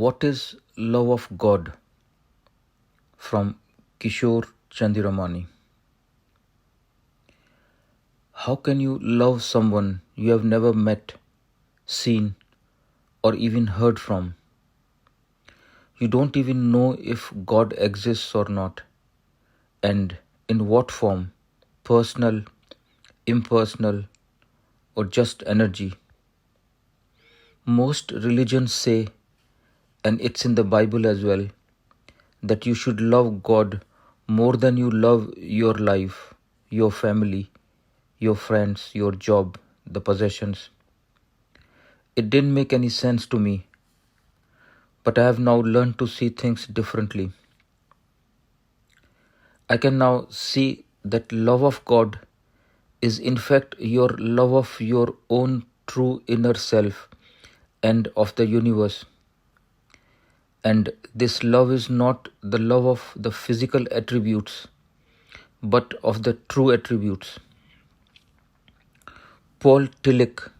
What is love of God? From Kishore Chandiramani. How can you love someone you have never met, seen, or even heard from? You don't even know if God exists or not, and in what form, personal, impersonal, or just energy. Most religions say, and it's in the Bible as well, that you should love God more than you love your life, your family, your friends, your job, the possessions. It didn't make any sense to me, but I have now learned to see things differently. I can now see that love of God is in fact your love of your own true inner self and of the universe. And this love is not the love of the physical attributes, but of the true attributes. Paul Tillich,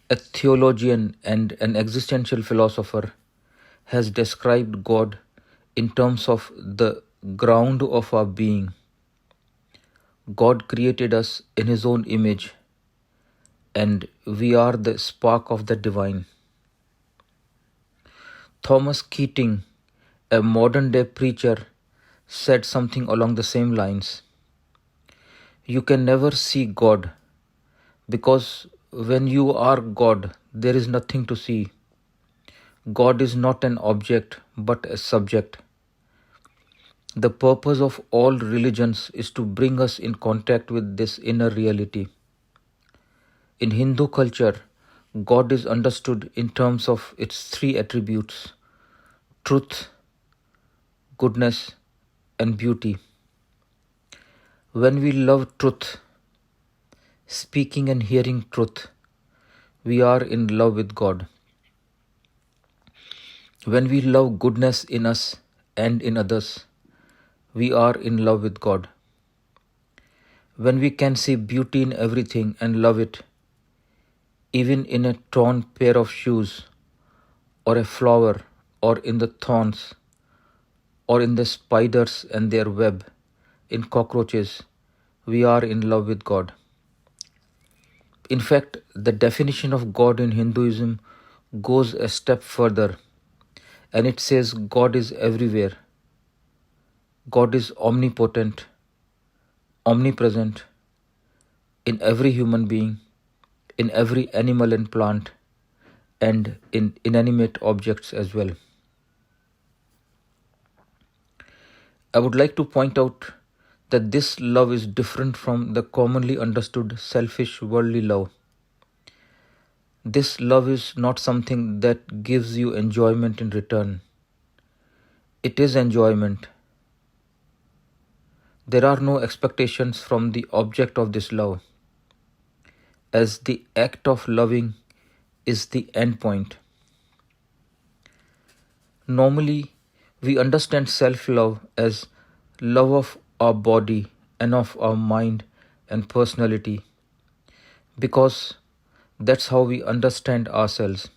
a theologian and an existential philosopher, has described God in terms of the ground of our being. God created us in His own image, and we are the spark of the divine. Thomas Keating, a modern day preacher, said something along the same lines. You can never see God, because when you are God, there is nothing to see. God is not an object, but a subject. The purpose of all religions is to bring us in contact with this inner reality. In Hindu culture, God is understood in terms of its three attributes: truth, goodness, and beauty. When we love truth, speaking and hearing truth, we are in love with God. When we love goodness in us and in others, we are in love with God. When we can see beauty in everything and love it, even in a torn pair of shoes, or a flower, or in the thorns, or in the spiders and their web, in cockroaches, we are in love with God. In fact, the definition of God in Hinduism goes a step further, and it says God is everywhere. God is omnipotent, omnipresent, in every human being, in every animal and plant, and in inanimate objects as well. I would like to point out that this love is different from the commonly understood selfish worldly love. This love is not something that gives you enjoyment in return. It is enjoyment. There are no expectations from the object of this love, as the act of loving is the end point. Normally, we understand self-love as love of our body and of our mind and personality, because that's how we understand ourselves.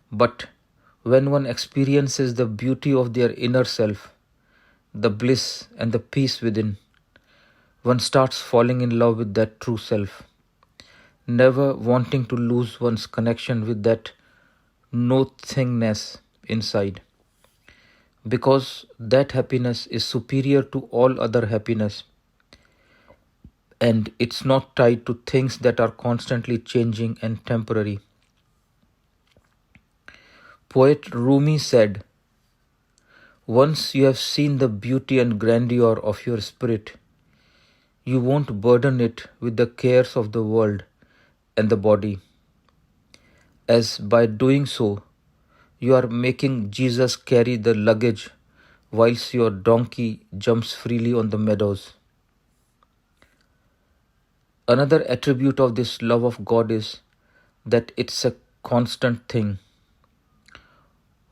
But when one experiences the beauty of their inner self, the bliss and the peace within, one starts falling in love with that true self, never wanting to lose one's connection with that nothingness inside, because that happiness is superior to all other happiness, and it's not tied to things that are constantly changing and temporary. Poet Rumi said, "Once you have seen the beauty and grandeur of your spirit, you won't burden it with the cares of the world and the body, as by doing so, you are making Jesus carry the luggage whilst your donkey jumps freely on the meadows." Another attribute of this love of God is that it's a constant thing.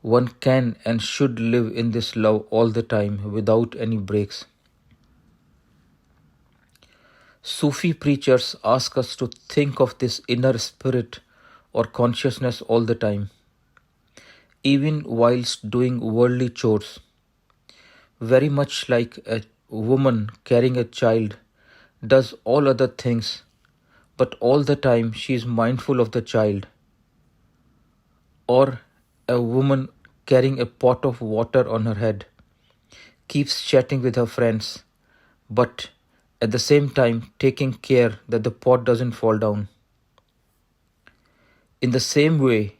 One can and should live in this love all the time without any breaks. Sufi preachers ask us to think of this inner spirit or consciousness all the time. even whilst doing worldly chores. Very much like a woman carrying a child does all other things, but all the time she is mindful of the child. Or a woman carrying a pot of water on her head keeps chatting with her friends, but at the same time taking care that the pot doesn't fall down. In the same way,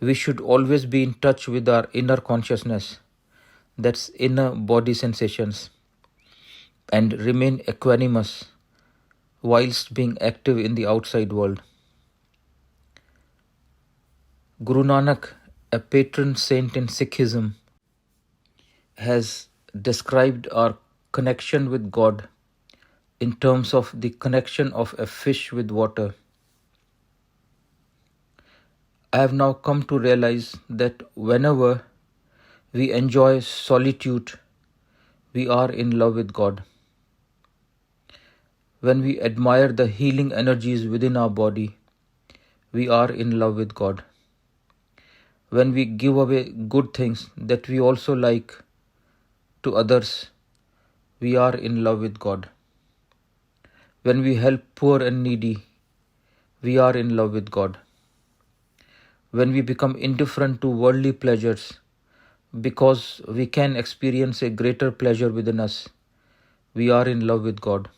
we should always be in touch with our inner consciousness, that's inner body sensations, and remain equanimous whilst being active in the outside world. Guru Nanak, a patron saint in Sikhism, has described our connection with God in terms of the connection of a fish with water. I have now come to realize that whenever we enjoy solitude, we are in love with God. When we admire the healing energies within our body, we are in love with God. When we give away good things that we also like to others, we are in love with God. When we help poor and needy, we are in love with God. When we become indifferent to worldly pleasures because we can experience a greater pleasure within us, we are in love with God.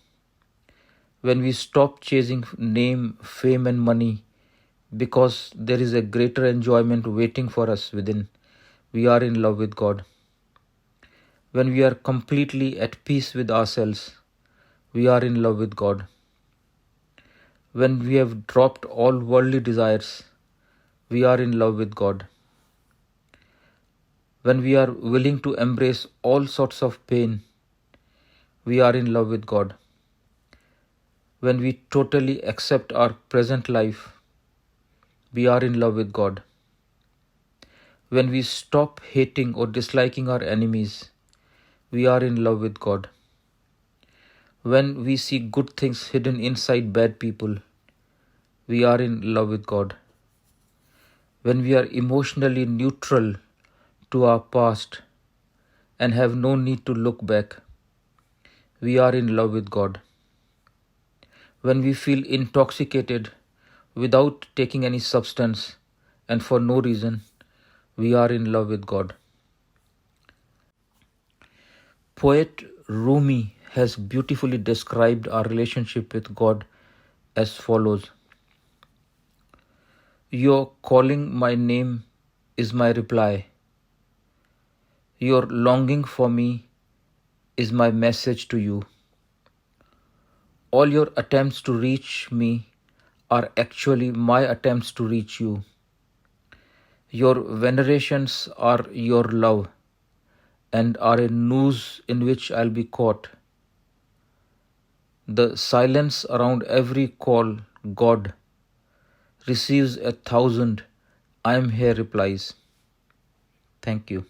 When we stop chasing name, fame and money because there is a greater enjoyment waiting for us within, we are in love with God. When we are completely at peace with ourselves, we are in love with God. When we have dropped all worldly desires, we are in love with God. When we are willing to embrace all sorts of pain, we are in love with God. When we totally accept our present life, we are in love with God. When we stop hating or disliking our enemies, we are in love with God. When we see good things hidden inside bad people, we are in love with God. When we are emotionally neutral to our past and have no need to look back, we are in love with God. When we feel intoxicated without taking any substance and for no reason, we are in love with God. Poet Rumi has beautifully described our relationship with God as follows. Your calling my name is my reply. Your longing for me is my message to you. All your attempts to reach me are actually my attempts to reach you. Your venerations are your love and are a noose in which I'll be caught. The silence around every call, God, receives 1,000 I am here replies. Thank you.